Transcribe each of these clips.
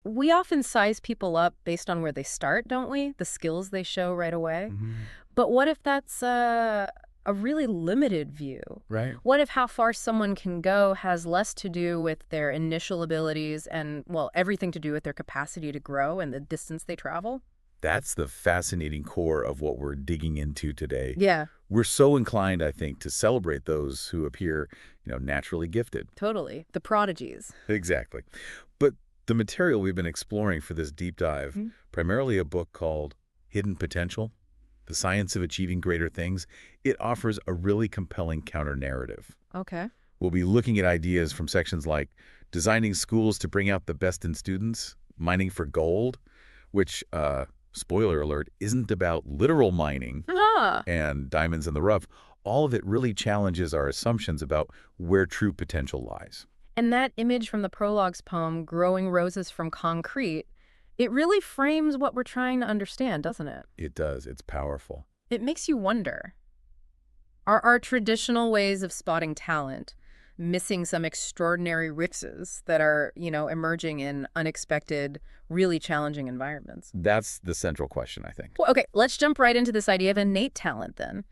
we often size people up based on where they start, don't we? The skills they show right away. Mhm. But what if that's a really limited view? Right. What if how far someone can go has less to do with their initial abilities and, well, everything to do with their capacity to grow and the distance they travel? That's the fascinating core of what we're digging into today. Yeah, We're so inclined, I think, to celebrate those who appear, naturally gifted. totally. The prodigies. Exactly. But the material we've been exploring for this deep dive, Mhm. primarily a book called Hidden Potential, The Science of Achieving Greater Things, it offers a really compelling counter-narrative. Okay. We'll be looking at ideas from sections like designing schools to bring out the best in students, mining for gold, which, spoiler alert, isn't about literal mining Ah, and diamonds in the rough. All of it really challenges our assumptions about where true potential lies. and that image from the prologue's poem, Growing Roses from Concrete, it really frames what we're trying to understand, doesn't it? It does. It's powerful. It makes you wonder, are our traditional ways of spotting talent missing some extraordinary riches that are, emerging in unexpected, really challenging environments? That's the central question, I think. Well, okay, let's jump right into this idea of innate talent then.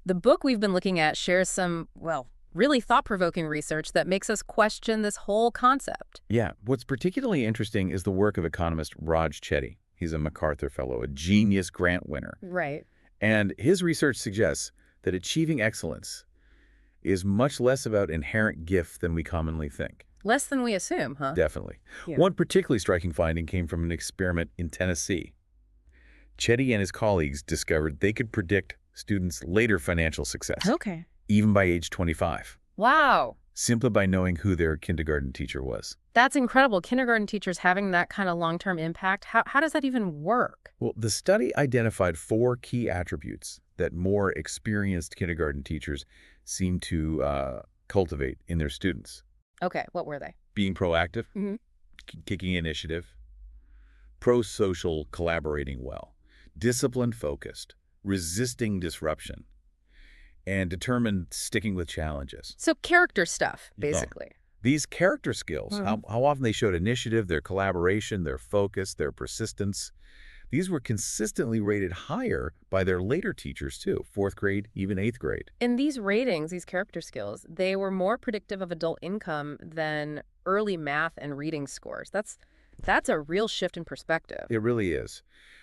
The book we've been looking at shares some, well, really thought-provoking research that makes us question this whole concept. Yeah, what's particularly interesting is the work of economist Raj Chetty. He's a MacArthur Fellow, a genius grant winner. Right. And his research suggests that achieving excellence is much less about inherent gift than we commonly think. Less than we assume, huh? Definitely. Yeah. One particularly striking finding came from an experiment in Tennessee. Chetty and his colleagues discovered they could predict students' later financial success, Okay. even by age 25, Wow. simply by knowing who their kindergarten teacher was. That's incredible. Kindergarten teachers having that kind of long-term impact. How does that even work? Well, the study identified 4 key attributes that more experienced kindergarten teachers seem to cultivate in their students. Okay, what were they? Being proactive, Mhm. kicking initiative, pro-social, collaborating well, disciplined focused, resisting disruption, and determined sticking with challenges. So character stuff, Oh, basically. these character skills, Mhm. how often they showed initiative, their collaboration, their focus, their persistence, these were consistently rated higher by their later teachers too, 4th grade, even 8th grade. In these ratings, these character skills, they were more predictive of adult income than early math and reading scores. That's a real shift in perspective. It really is.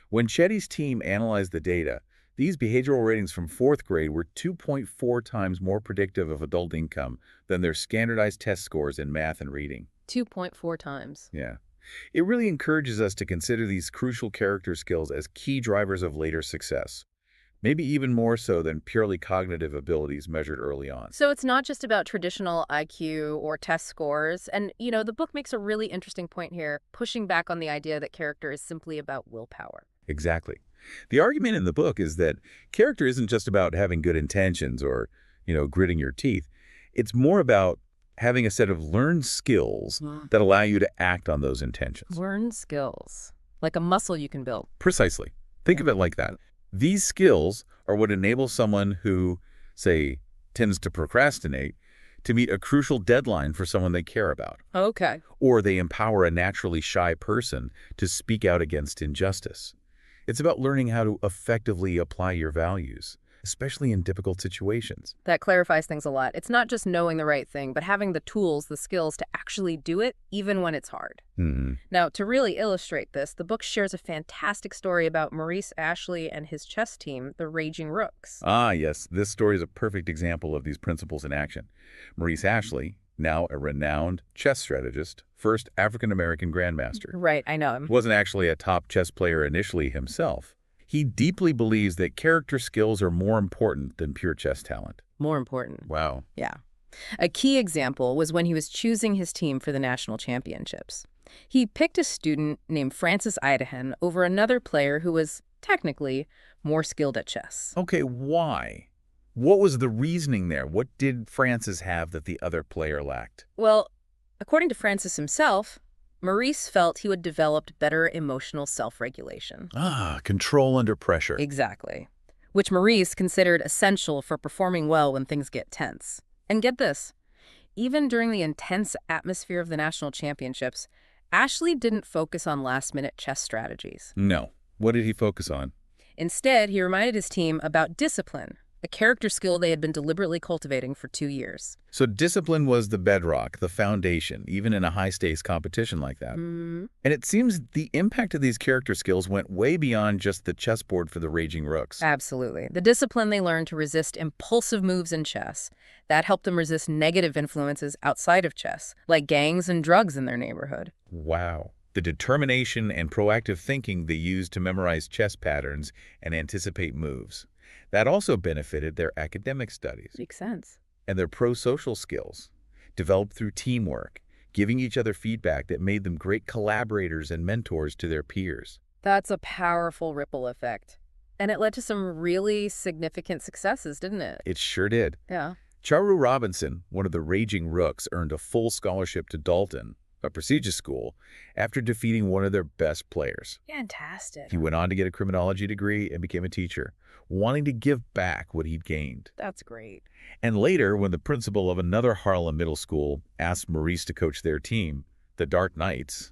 When Chetty's team analyzed the data, these behavioral ratings from 4th grade were 2.4 times more predictive of adult income than their standardized test scores in math and reading. 2.4 times. Yeah. It really encourages us to consider these crucial character skills as key drivers of later success, maybe even more so than purely cognitive abilities measured early on. So it's not just about traditional IQ or test scores. And, the book makes a really interesting point here, pushing back on the idea that character is simply about willpower. Exactly. The argument in the book is that character isn't just about having good intentions or, gritting your teeth. It's more about having a set of learned skills that allow you to act on those intentions. Learn skills, like a muscle you can build. Precisely. Think of it like that. These skills are what enable someone who, say, tends to procrastinate to meet a crucial deadline for someone they care about. Okay. Or they empower a naturally shy person to speak out against injustice. It's about learning how to effectively apply your values, especially in difficult situations. That clarifies things a lot. It's not just knowing the right thing, but having the tools, the skills to actually do it, even when it's hard. Now, to really illustrate this, the book shares a fantastic story about Maurice Ashley and his chess team, the Raging Rooks. Ah, yes, this story is a perfect example of these principles in action. Maurice Ashley, now a renowned chess strategist, first African-American grandmaster, Right, I know him. wasn't actually a top chess player initially himself. He deeply believes that character skills are more important than pure chess talent. More important. Wow. Yeah. A key example was when he was choosing his team for the national championships. He picked a student named Francis Idahan over another player who was, technically, more skilled at chess. Okay, why? What was the reasoning there? What did Francis have that the other player lacked? Well, according to Francis himself, Maurice felt he would develop better emotional self-regulation. Ah, control under pressure. Exactly. Which Maurice considered essential for performing well when things get tense. And get this, even during the intense atmosphere of the national championships, Ashley didn't focus on last-minute chess strategies. No. What did he focus on? Instead, he reminded his team about discipline, a character skill they had been deliberately cultivating for 2 years. So discipline was the bedrock, the foundation, even in a high-stakes competition like that. And it seems the impact of these character skills went way beyond just the chessboard for the raging rooks. Absolutely. The discipline they learned to resist impulsive moves in chess, that helped them resist negative influences outside of chess, like gangs and drugs in their neighborhood. Wow. The determination and proactive thinking they used to memorize chess patterns and anticipate moves. That also benefited their academic studies. Makes sense. And their pro-social skills, developed through teamwork, giving each other feedback that made them great collaborators and mentors to their peers. That's a powerful ripple effect. And it led to some really significant successes, didn't it? It sure did. Yeah. Charu Robinson, one of the raging rooks, earned a full scholarship to Dalton, a prestigious school, after defeating one of their best players. Fantastic. He went on to get a criminology degree and became a teacher, wanting to give back what he'd gained. That's great. And later, when the principal of another Harlem middle school asked Maurice to coach their team, the Dark Knights,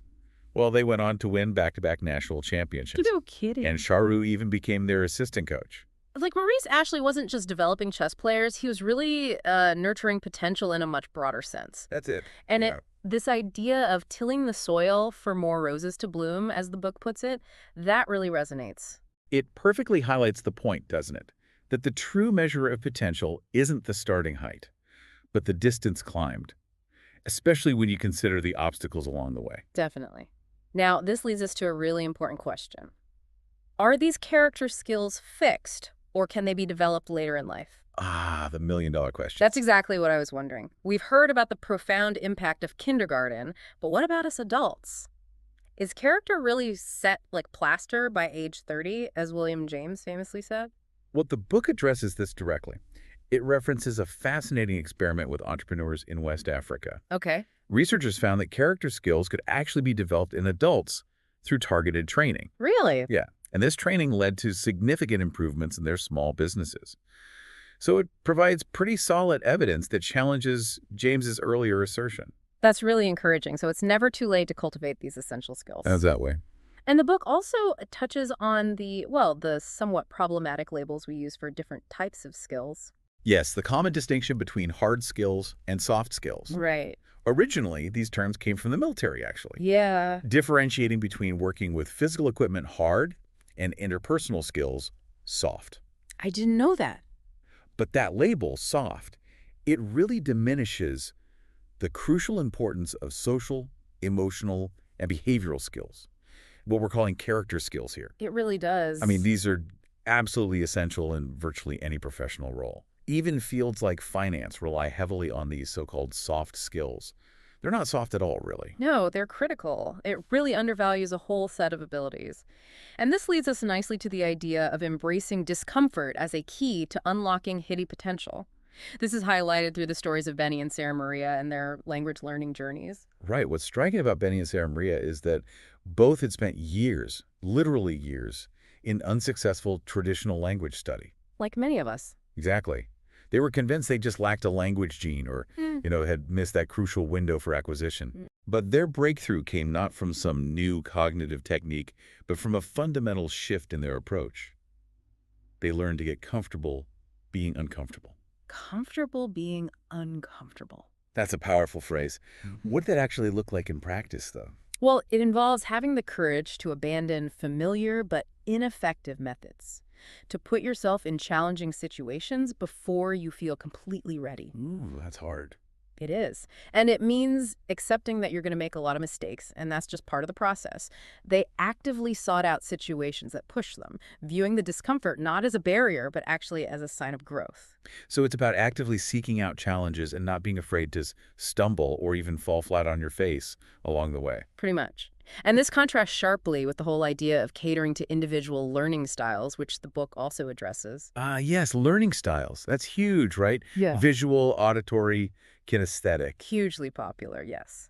well, they went on to win back-to-back national championships. No kidding. And Charu even became their assistant coach. Like, Maurice Ashley wasn't just developing chess players, he was really nurturing potential in a much broader sense. That's it. And this idea of tilling the soil for more roses to bloom, as the book puts it, that really resonates. It perfectly highlights the point, doesn't it? That the true measure of potential isn't the starting height, but the distance climbed, especially when you consider the obstacles along the way. Definitely. Now, this leads us to a really important question. Are these character skills fixed, or can they be developed later in life? Ah, the million-dollar question. That's exactly what I was wondering. We've heard about the profound impact of kindergarten, but what about us adults? Is character really set like plaster by age 30, as William James famously said? Well, the book addresses this directly. It references a fascinating experiment with entrepreneurs in West Africa. Okay. Researchers found that character skills could actually be developed in adults through targeted training. Really? Yeah, and this training led to significant improvements in their small businesses. So it provides pretty solid evidence that challenges James's earlier assertion. That's really encouraging. So it's never too late to cultivate these essential skills. How's that way? And the book also touches on the somewhat problematic labels we use for different types of skills. Yes, the common distinction between hard skills and soft skills. Right. Originally, these terms came from the military, actually. Yeah. Differentiating between working with physical equipment hard and interpersonal skills soft. I didn't know that. But that label, soft, it really diminishes the crucial importance of social, emotional, and behavioral skills. What we're calling character skills here. It really does. I mean, these are absolutely essential in virtually any professional role. Even fields like finance rely heavily on these so-called soft skills. They're not soft at all, really. No, they're critical. It really undervalues a whole set of abilities. And this leads us nicely to the idea of embracing discomfort as a key to unlocking hidden potential. This is highlighted through the stories of Benny and Sarah Maria and their language learning journeys. Right. What's striking about Benny and Sarah Maria is that both had spent years, literally years, in unsuccessful traditional language study. Like many of us. Exactly. They were convinced they just lacked a language gene or, had missed that crucial window for acquisition. But their breakthrough came not from some new cognitive technique, but from a fundamental shift in their approach. They learned to get comfortable being uncomfortable. Comfortable being uncomfortable. That's a powerful phrase. What did that actually look like in practice, though? Well, it involves having the courage to abandon familiar but ineffective methods, to put yourself in challenging situations before you feel completely ready. Ooh, that's hard. It is. And it means accepting that you're going to make a lot of mistakes, and that's just part of the process. They actively sought out situations that push them, viewing the discomfort not as a barrier, but actually as a sign of growth. So it's about actively seeking out challenges and not being afraid to stumble or even fall flat on your face along the way. Pretty much. And this contrasts sharply with the whole idea of catering to individual learning styles, which the book also addresses. Yes, learning styles. That's huge, right? Yeah. Visual, auditory, kinesthetic. Hugely popular, yes.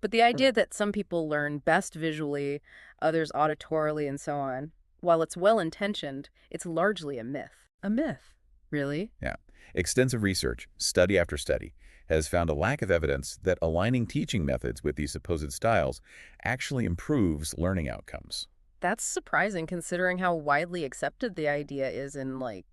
But the idea that some people learn best visually, others auditorily, and so on, while it's well-intentioned, it's largely a myth. A myth, really? Yeah. Extensive research, study after study, has found a lack of evidence that aligning teaching methods with these supposed styles actually improves learning outcomes. That's surprising considering how widely accepted the idea is in, like,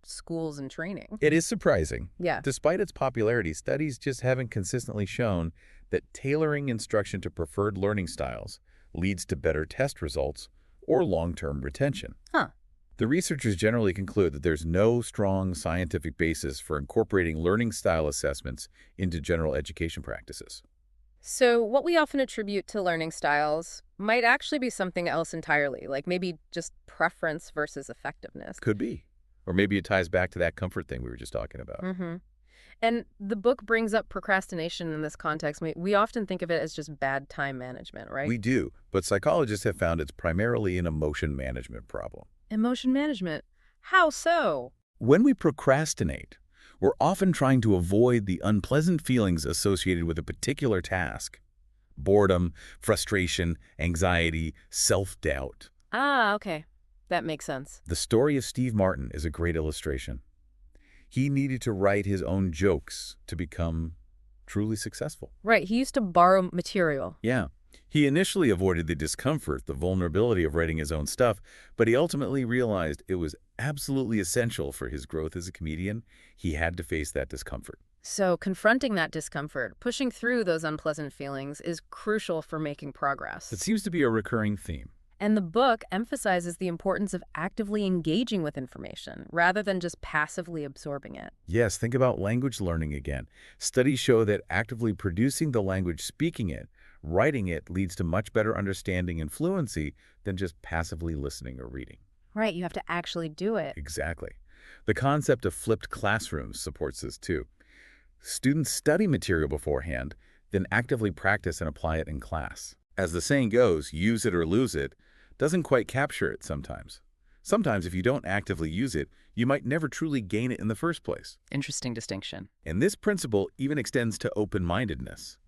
schools and training. It is surprising. Yeah. Despite its popularity, studies just haven't consistently shown that tailoring instruction to preferred learning styles leads to better test results or long-term retention. Huh. The researchers generally conclude that there's no strong scientific basis for incorporating learning style assessments into general education practices. So what we often attribute to learning styles might actually be something else entirely, like maybe just preference versus effectiveness. Could be. Or maybe it ties back to that comfort thing we were just talking about. Mm-hmm. And the book brings up procrastination in this context. We often think of it as just bad time management, right? We do, but psychologists have found it's primarily an emotion management problem. Emotion management. How so? When we procrastinate, we're often trying to avoid the unpleasant feelings associated with a particular task. Boredom, frustration, anxiety, self-doubt. Ah, okay. That makes sense. The story of Steve Martin is a great illustration. He needed to write his own jokes to become truly successful. Right, he used to borrow material. Yeah. He initially avoided the discomfort, the vulnerability of writing his own stuff, but he ultimately realized it was absolutely essential for his growth as a comedian. He had to face that discomfort. So confronting that discomfort, pushing through those unpleasant feelings, is crucial for making progress. It seems to be a recurring theme. And the book emphasizes the importance of actively engaging with information rather than just passively absorbing it. Yes, think about language learning again. Studies show that actively producing the language, speaking it, writing it leads to much better understanding and fluency than just passively listening or reading. Right, you have to actually do it. Exactly. The concept of flipped classrooms supports this too. Students study material beforehand, then actively practice and apply it in class. As the saying goes, use it or lose it, doesn't quite capture it sometimes. Sometimes if you don't actively use it, you might never truly gain it in the first place. Interesting distinction. And this principle even extends to open-mindedness.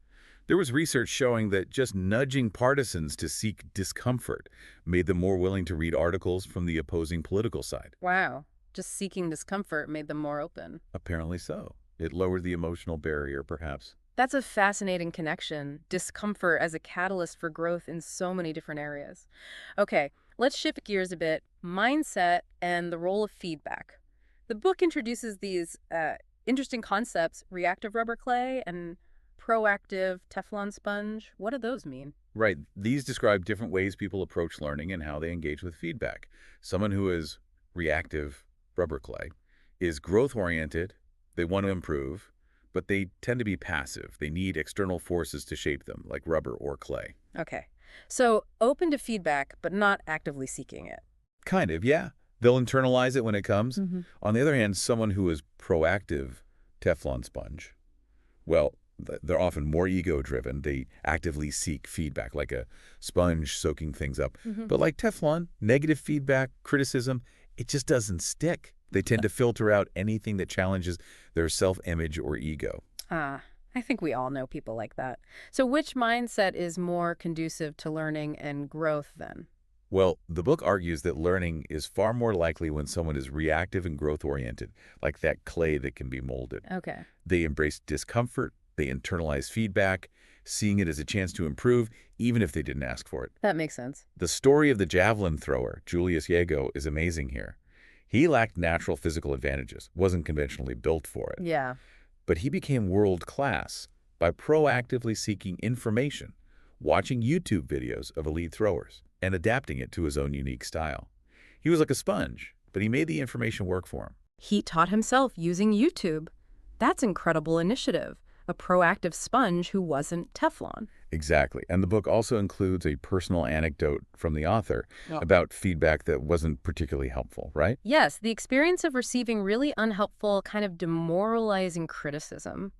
There was research showing that just nudging partisans to seek discomfort made them more willing to read articles from the opposing political side. Wow. Just seeking discomfort made them more open. Apparently so. It lowered the emotional barrier, perhaps. That's a fascinating connection. Discomfort as a catalyst for growth in so many different areas. Okay, let's shift gears a bit. Mindset and the role of feedback. The book introduces these interesting concepts, reactive rubber clay and proactive Teflon sponge. What do those mean? Right. These describe different ways people approach learning and how they engage with feedback. Someone who is reactive rubber clay is growth-oriented. They want to improve, but they tend to be passive. They need external forces to shape them, like rubber or clay. Okay. So open to feedback, but not actively seeking it. Kind of, yeah. They'll internalize it when it comes. On the other hand, someone who is proactive Teflon sponge, well, they're often more ego-driven. They actively seek feedback, like a sponge soaking things up. But like Teflon, negative feedback, criticism, it just doesn't stick. They tend to filter out anything that challenges their self-image or ego. I think we all know people like that. So which mindset is more conducive to learning and growth then? Well, the book argues that learning is far more likely when someone is reactive and growth-oriented, like that clay that can be molded. Okay. They embrace discomfort, they internalize feedback, seeing it as a chance to improve, even if they didn't ask for it. That makes sense. The story of the javelin thrower, Julius Jago, is amazing here. He lacked natural physical advantages, wasn't conventionally built for it. Yeah. But he became world-class by proactively seeking information, watching YouTube videos of elite throwers, and adapting it to his own unique style. He was like a sponge, but he made the information work for him. He taught himself using YouTube. That's incredible initiative. A proactive sponge who wasn't Teflon. Exactly. And the book also includes a personal anecdote from the author about feedback that wasn't particularly helpful, right? Yes, the experience of receiving really unhelpful, kind of demoralizing criticism.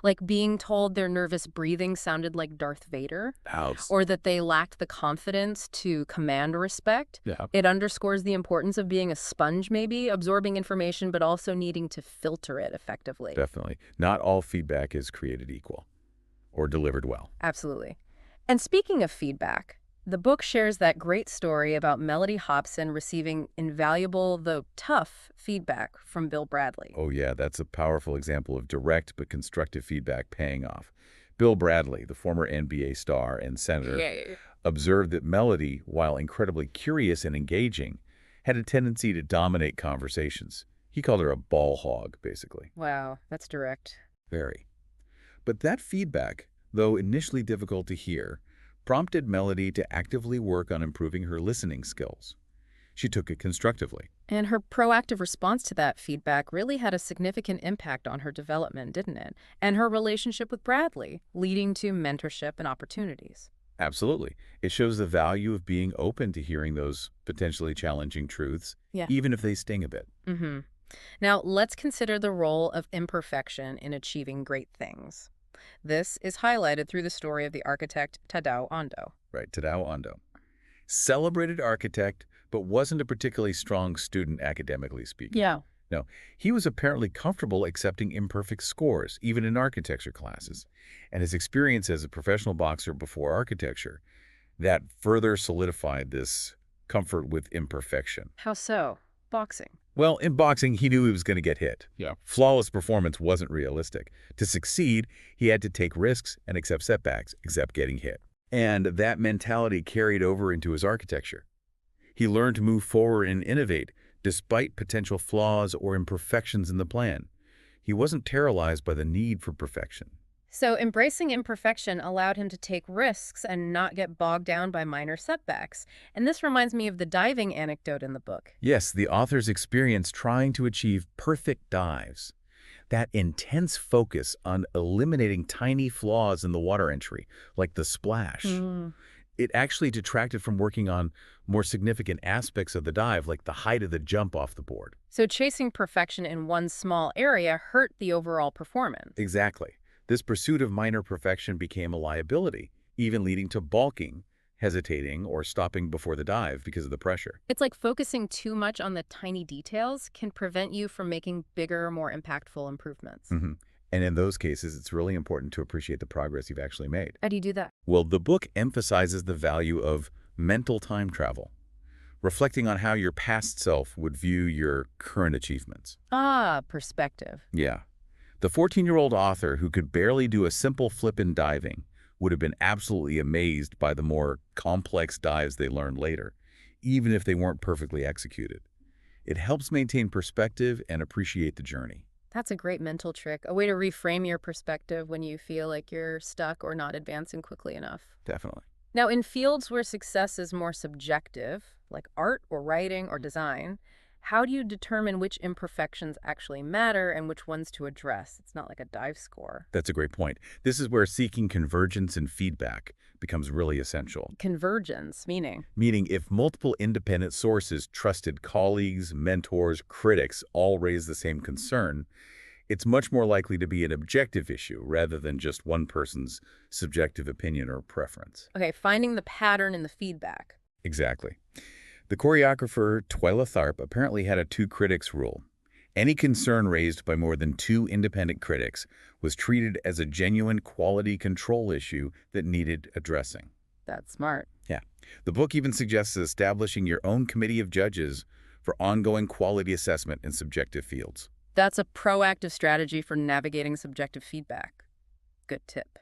Like being told their nervous breathing sounded like Darth Vader. Ouch. Or that they lacked the confidence to command respect. Yeah. It underscores the importance of being a sponge, maybe, absorbing information, but also needing to filter it effectively. Definitely. Not all feedback is created equal or delivered well. Absolutely. And speaking of feedback, The book shares that great story about Melody Hobson receiving invaluable, though tough, feedback from Bill Bradley. Oh yeah, that's a powerful example of direct but constructive feedback paying off. Bill Bradley, the former NBA star and senator, Yay. observed that Melody, while incredibly curious and engaging, had a tendency to dominate conversations. He called her a ball hog, basically. Wow, that's direct. Very. But that feedback, though initially difficult to hear, prompted Melody to actively work on improving her listening skills. She took it constructively. And her proactive response to that feedback really had a significant impact on her development, didn't it? And her relationship with Bradley, leading to mentorship and opportunities. Absolutely. It shows the value of being open to hearing those potentially challenging truths, Yeah. even if they sting a bit. Mm-hmm. Now, let's consider the role of imperfection in achieving great things. This is highlighted through the story of the architect Tadao Ando. Right, Tadao Ando. Celebrated architect, but wasn't a particularly strong student academically speaking. Yeah. No, he was apparently comfortable accepting imperfect scores, even in architecture classes. And his experience as a professional boxer before architecture, that further solidified this comfort with imperfection. How so? Boxing. Well, in boxing, he knew he was going to get hit. Yeah. Flawless performance wasn't realistic. To succeed, he had to take risks and accept setbacks, except getting hit. And that mentality carried over into his architecture. He learned to move forward and innovate, despite potential flaws or imperfections in the plan. He wasn't paralyzed by the need for perfection. So embracing imperfection allowed him to take risks and not get bogged down by minor setbacks. And this reminds me of the diving anecdote in the book. Yes, the author's experience trying to achieve perfect dives. That intense focus on eliminating tiny flaws in the water entry, like the splash. It actually detracted from working on more significant aspects of the dive, like the height of the jump off the board. So chasing perfection in one small area hurt the overall performance. Exactly. This pursuit of minor perfection became a liability, even leading to balking, hesitating, or stopping before the dive because of the pressure. It's like focusing too much on the tiny details can prevent you from making bigger, more impactful improvements. And in those cases, it's really important to appreciate the progress you've actually made. How do you do that? Well, the book emphasizes the value of mental time travel, reflecting on how your past self would view your current achievements. Ah, perspective. Yeah. The 14-year-old author who could barely do a simple flip in diving would have been absolutely amazed by the more complex dives they learned later, even if they weren't perfectly executed. It helps maintain perspective and appreciate the journey. That's a great mental trick, a way to reframe your perspective when you feel like you're stuck or not advancing quickly enough. Definitely. Now, in fields where success is more subjective, like art or writing or design, how do you determine which imperfections actually matter and which ones to address? It's not like a dive score. That's a great point. This is where seeking convergence and feedback becomes really essential. Convergence, meaning? Meaning if multiple independent sources, trusted colleagues, mentors, critics, all raise the same concern, it's much more likely to be an objective issue rather than just one person's subjective opinion or preference. Okay, finding the pattern in the feedback. Exactly. The choreographer Twyla Tharp apparently had a two critics rule. Any concern raised by more than two independent critics was treated as a genuine quality control issue that needed addressing. That's smart. Yeah. The book even suggests establishing your own committee of judges for ongoing quality assessment in subjective fields. That's a proactive strategy for navigating subjective feedback. Good tip.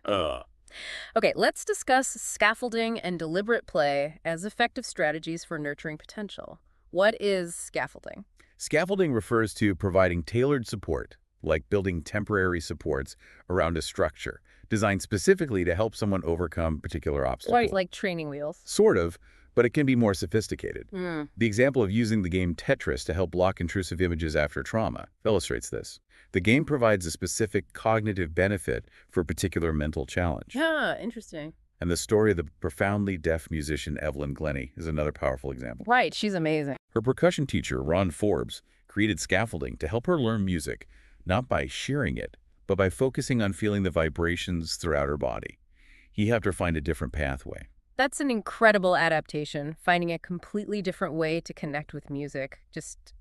Okay, let's discuss scaffolding and deliberate play as effective strategies for nurturing potential. What is scaffolding? Scaffolding refers to providing tailored support, like building temporary supports around a structure, designed specifically to help someone overcome particular obstacles. Right, like training wheels. Sort of, but it can be more sophisticated. Mm. The example of using the game Tetris to help block intrusive images after trauma illustrates this. The game provides a specific cognitive benefit for a particular mental challenge. Yeah, interesting. And the story of the profoundly deaf musician Evelyn Glennie is another powerful example. Right, she's amazing. Her percussion teacher, Ron Forbes, created scaffolding to help her learn music, not by shearing it, but by focusing on feeling the vibrations throughout her body. He helped her find a different pathway. That's an incredible adaptation, finding a completely different way to connect with music. Just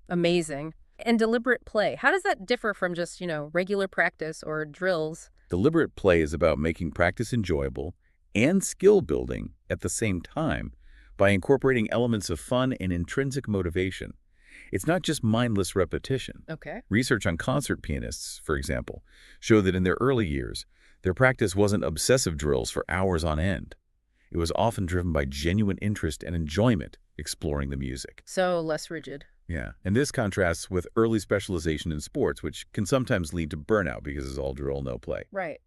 amazing. And deliberate play. How does that differ from just, regular practice or drills? Deliberate play is about making practice enjoyable and skill building at the same time by incorporating elements of fun and intrinsic motivation. It's not just mindless repetition. Okay. Research on concert pianists, for example, show that in their early years, their practice wasn't obsessive drills for hours on end. It was often driven by genuine interest and enjoyment exploring the music. So less rigid. Yeah, and this contrasts with early specialization in sports, which can sometimes lead to burnout because it's all drill, no play. Right.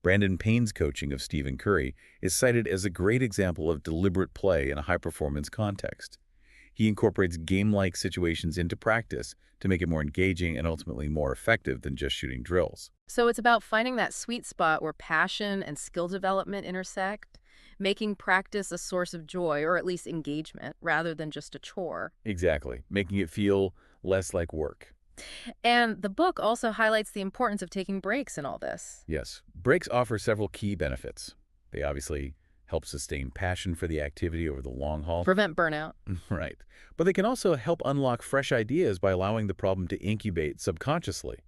Brandon Payne's coaching of Stephen Curry is cited as a great example of deliberate play in a high-performance context. He incorporates game-like situations into practice to make it more engaging and ultimately more effective than just shooting drills. So it's about finding that sweet spot where passion and skill development intersect, making practice a source of joy or at least engagement rather than just a chore. Exactly, making it feel less like work. And the book also highlights the importance of taking breaks in all this. Yes, breaks offer several key benefits. They obviously help sustain passion for the activity over the long haul. Prevent burnout. Right. But they can also help unlock fresh ideas by allowing the problem to incubate subconsciously.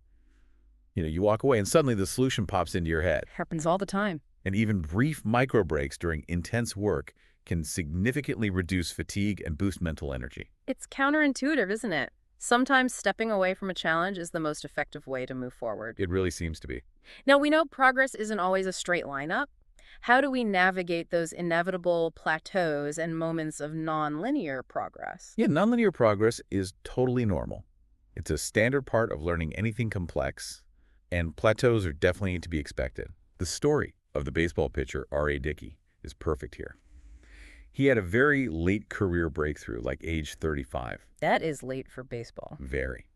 You walk away and suddenly the solution pops into your head. Happens all the time. And even brief micro breaks during intense work can significantly reduce fatigue and boost mental energy. It's counterintuitive, isn't it? Sometimes stepping away from a challenge is the most effective way to move forward. It really seems to be. Now, we know progress isn't always a straight line up. How do we navigate those inevitable plateaus and moments of nonlinear progress? Yeah, nonlinear progress is totally normal. It's a standard part of learning anything complex, and plateaus are definitely to be expected. The story of the baseball pitcher R.A. Dickey is perfect here. He had a very late career breakthrough, like age 35. That is late for baseball. Very.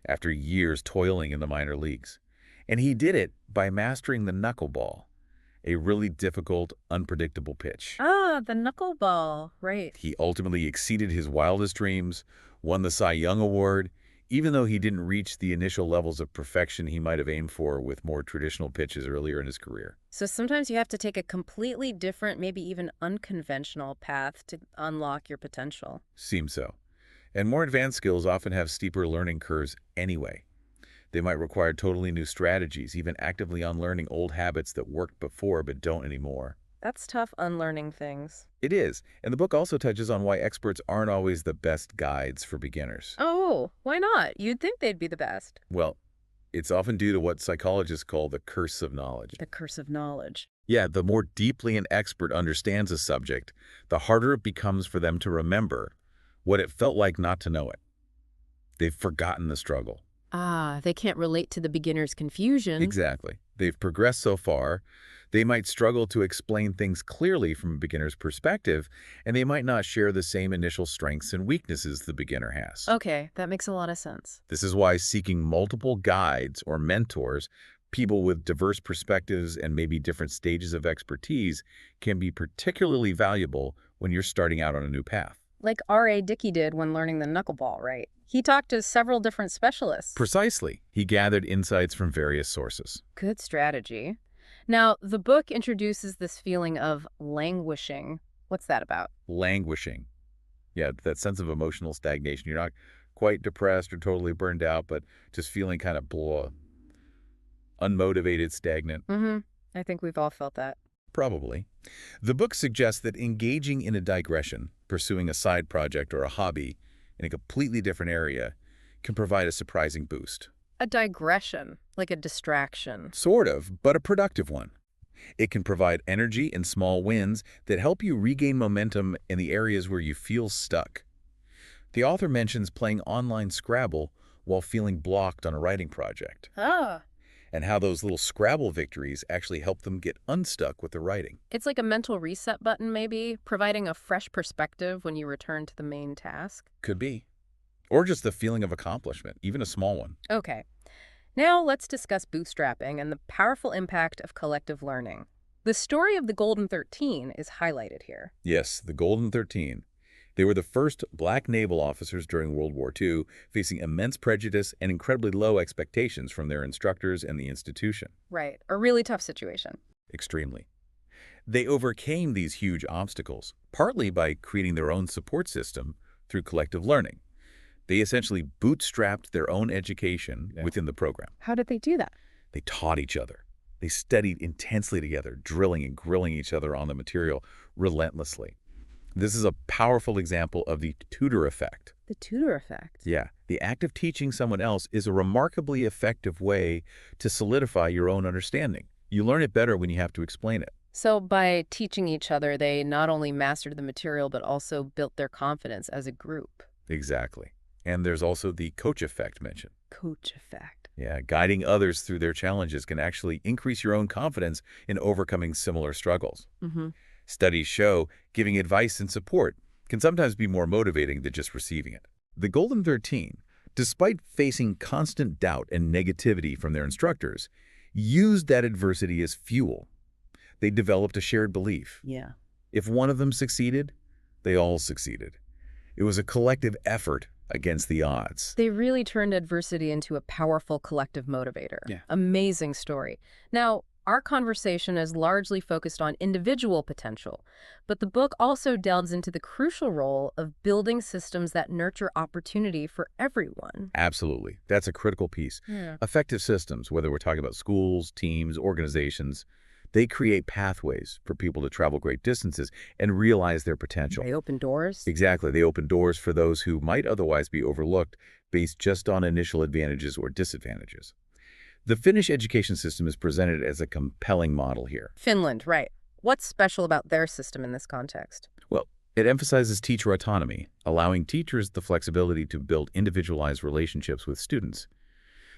After years toiling in the minor leagues. And he did it by mastering the knuckleball, a really difficult, unpredictable pitch. Ah, the knuckleball, right. He ultimately exceeded his wildest dreams, won the Cy Young Award, even though he didn't reach the initial levels of perfection he might have aimed for with more traditional pitches earlier in his career. So sometimes you have to take a completely different, maybe even unconventional path to unlock your potential. Seems so. And more advanced skills often have steeper learning curves anyway. They might require totally new strategies, even actively unlearning old habits that worked before but don't anymore. That's tough, unlearning things. It is, and the book also touches on why experts aren't always the best guides for beginners. Oh, why not? You'd think they'd be the best. Well, it's often due to what psychologists call the curse of knowledge. The curse of knowledge. Yeah, the more deeply an expert understands a subject, the harder it becomes for them to remember what it felt like not to know it. They've forgotten the struggle. Ah, they can't relate to the beginner's confusion. Exactly. They've progressed so far. They might struggle to explain things clearly from a beginner's perspective, and they might not share the same initial strengths and weaknesses the beginner has. Okay, that makes a lot of sense. This is why seeking multiple guides or mentors, people with diverse perspectives and maybe different stages of expertise, can be particularly valuable when you're starting out on a new path. Like R.A. Dickey did when learning the knuckleball, right? He talked to several different specialists. Precisely. He gathered insights from various sources. Good strategy. Now, the book introduces this feeling of languishing. What's that about? Languishing. Yeah, that sense of emotional stagnation. You're not quite depressed or totally burned out, but just feeling kind of blah, unmotivated, stagnant. I think we've all felt that. Probably. The book suggests that engaging in a digression, pursuing a side project or a hobby in a completely different area, can provide a surprising boost. A digression, like a distraction. Sort of, but a productive one. It can provide energy and small wins that help you regain momentum in the areas where you feel stuck. The author mentions playing online Scrabble while feeling blocked on a writing project. And how those little Scrabble victories actually help them get unstuck with the writing. It's like a mental reset button, maybe, providing a fresh perspective when you return to the main task. Could be. Or just the feeling of accomplishment, even a small one. Okay. Now let's discuss bootstrapping and the powerful impact of collective learning. The story of the Golden 13 is highlighted here. Yes, the Golden 13. They were the first black naval officers during World War II, facing immense prejudice and incredibly low expectations from their instructors and the institution. Right. A really tough situation. Extremely. They overcame these huge obstacles, partly by creating their own support system through collective learning. They essentially bootstrapped their own education within the program. How did they do that? They taught each other. They studied intensely together, drilling and grilling each other on the material relentlessly. This is a powerful example of the tutor effect. The tutor effect. Yeah, the act of teaching someone else is a remarkably effective way to solidify your own understanding. You learn it better when you have to explain it. So by teaching each other, they not only mastered the material, but also built their confidence as a group. Exactly. And there's also the coach effect mentioned. Coach effect. Yeah, guiding others through their challenges can actually increase your own confidence in overcoming similar struggles. Mm-hmm. Studies show giving advice and support can sometimes be more motivating than just receiving it. The Golden 13, despite facing constant doubt and negativity from their instructors, used that adversity as fuel. They developed a shared belief. Yeah. If one of them succeeded, they all succeeded. It was a collective effort against the odds. They really turned adversity into a powerful collective motivator. Yeah. Amazing story. Now, our conversation is largely focused on individual potential, but the book also delves into the crucial role of building systems that nurture opportunity for everyone. Absolutely. That's a critical piece. Yeah. Effective systems, whether we're talking about schools, teams, organizations, they create pathways for people to travel great distances and realize their potential. They open doors. Exactly. They open doors for those who might otherwise be overlooked based just on initial advantages or disadvantages. The Finnish education system is presented as a compelling model here. Finland, right. What's special about their system in this context? Well, it emphasizes teacher autonomy, allowing teachers the flexibility to build individualized relationships with students.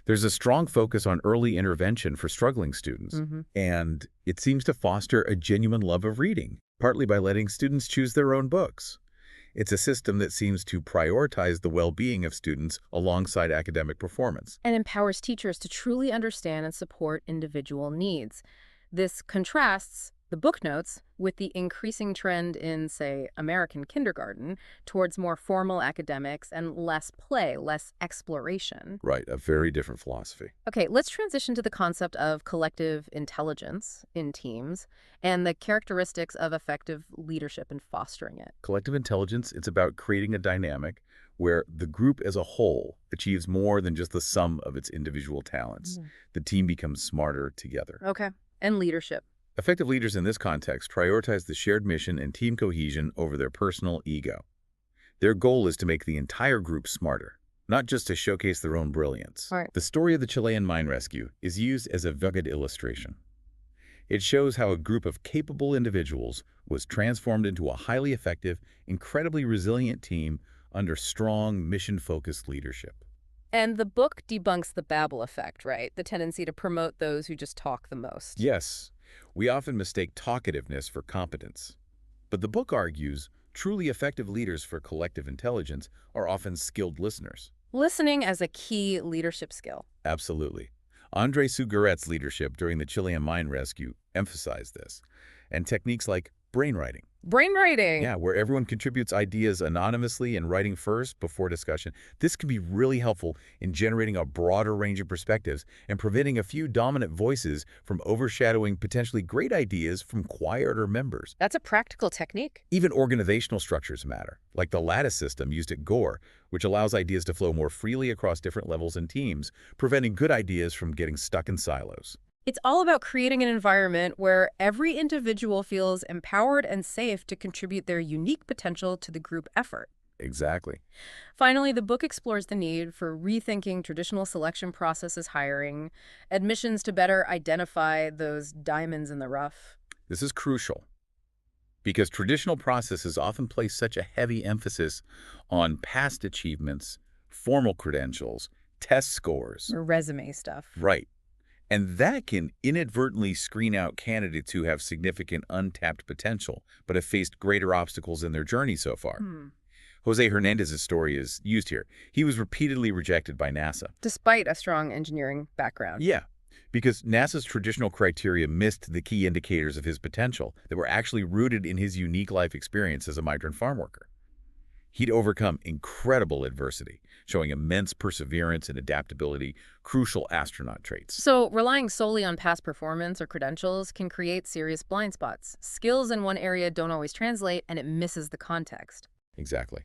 There's a strong focus on early intervention for struggling students, and it seems to foster a genuine love of reading, partly by letting students choose their own books. It's a system that seems to prioritize the well-being of students alongside academic performance. And empowers teachers to truly understand and support individual needs. This contrasts, the book notes, with the increasing trend in, say, American kindergarten towards more formal academics and less play, less exploration. Right, a very different philosophy. Okay, let's transition to the concept of collective intelligence in teams and the characteristics of effective leadership in fostering it. Collective intelligence, it's about creating a dynamic where the group as a whole achieves more than just the sum of its individual talents. The team becomes smarter together. Okay, and leadership. Effective leaders in this context prioritize the shared mission and team cohesion over their personal ego. Their goal is to make the entire group smarter, not just to showcase their own brilliance. Right. The story of the Chilean mine rescue is used as a vivid illustration. It shows how a group of capable individuals was transformed into a highly effective, incredibly resilient team under strong, mission-focused leadership. And the book debunks the Babel effect, right? The tendency to promote those who just talk the most. Yes, we often mistake talkativeness for competence. But the book argues truly effective leaders for collective intelligence are often skilled listeners. Listening as a key leadership skill. Absolutely. André Sugaret's leadership during the Chilean mine rescue emphasized this, and techniques like brainwriting. Brainwriting. Yeah, where everyone contributes ideas anonymously and writing first before discussion. This can be really helpful in generating a broader range of perspectives and preventing a few dominant voices from overshadowing potentially great ideas from quieter members. That's a practical technique. Even organizational structures matter, like the lattice system used at Gore, which allows ideas to flow more freely across different levels and teams, preventing good ideas from getting stuck in silos. It's all about creating an environment where every individual feels empowered and safe to contribute their unique potential to the group effort. Exactly. Finally, the book explores the need for rethinking traditional selection processes hiring, admissions to better identify those diamonds in the rough. This is crucial because traditional processes often place such a heavy emphasis on past achievements, formal credentials, test scores. Or resume stuff. Right. And that can inadvertently screen out candidates who have significant untapped potential, but have faced greater obstacles in their journey so far. Jose Hernandez's story is used here. He was repeatedly rejected by NASA. Despite a strong engineering background. Yeah, because NASA's traditional criteria missed the key indicators of his potential that were actually rooted in his unique life experience as a migrant farm worker. He'd overcome incredible adversity, showing immense perseverance and adaptability, crucial astronaut traits. So relying solely on past performance or credentials can create serious blind spots. Skills in one area don't always translate, and it misses the context. Exactly.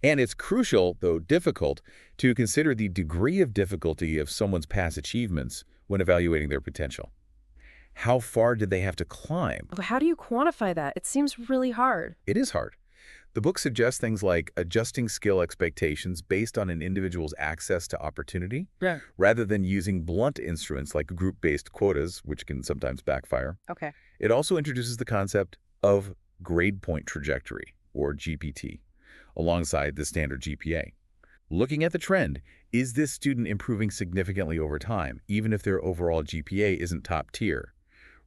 And it's crucial, though difficult, to consider the degree of difficulty of someone's past achievements when evaluating their potential. How far did they have to climb? How do you quantify that? It seems really hard. It is hard. The book suggests things like adjusting skill expectations based on an individual's access to opportunity, Yeah. rather than using blunt instruments like group-based quotas, which can sometimes backfire. Okay. It also introduces the concept of grade point trajectory, or GPT, alongside the standard GPA. Looking at the trend, is this student improving significantly over time, even if their overall GPA isn't top tier,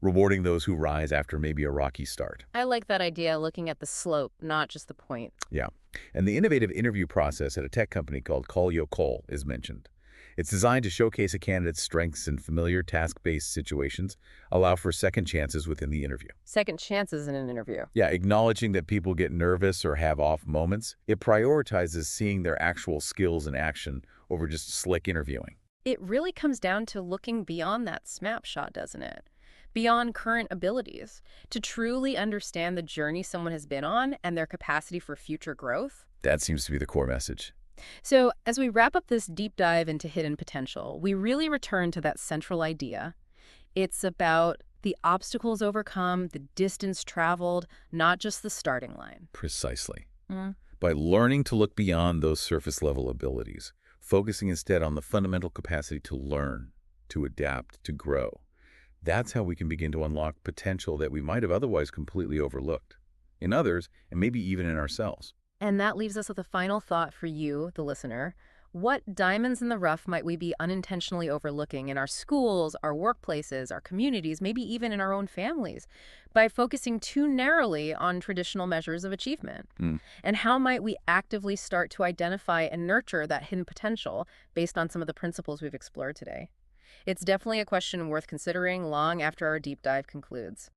rewarding those who rise after maybe a rocky start? I like that idea, looking at the slope, not just the point. Yeah. And the innovative interview process at a tech company called Call Yo Call is mentioned. It's designed to showcase a candidate's strengths in familiar task-based situations, allow for second chances within the interview. Second chances in an interview. Yeah, acknowledging that people get nervous or have off moments, it prioritizes seeing their actual skills in action over just slick interviewing. It really comes down to looking beyond that snapshot, doesn't it? Beyond current abilities, to truly understand the journey someone has been on and their capacity for future growth. That seems to be the core message. So, as we wrap up this deep dive into hidden potential, we really return to that central idea. It's about the obstacles overcome, the distance traveled, not just the starting line. Precisely. Mm. By learning to look beyond those surface-level abilities, focusing instead on the fundamental capacity to learn, to adapt, to grow, that's how we can begin to unlock potential that we might have otherwise completely overlooked, in others, and maybe even in ourselves. And that leaves us with a final thought for you, the listener. What diamonds in the rough might we be unintentionally overlooking in our schools, our workplaces, our communities, maybe even in our own families, by focusing too narrowly on traditional measures of achievement? And how might we actively start to identify and nurture that hidden potential based on some of the principles we've explored today? It's definitely a question worth considering long after our deep dive concludes.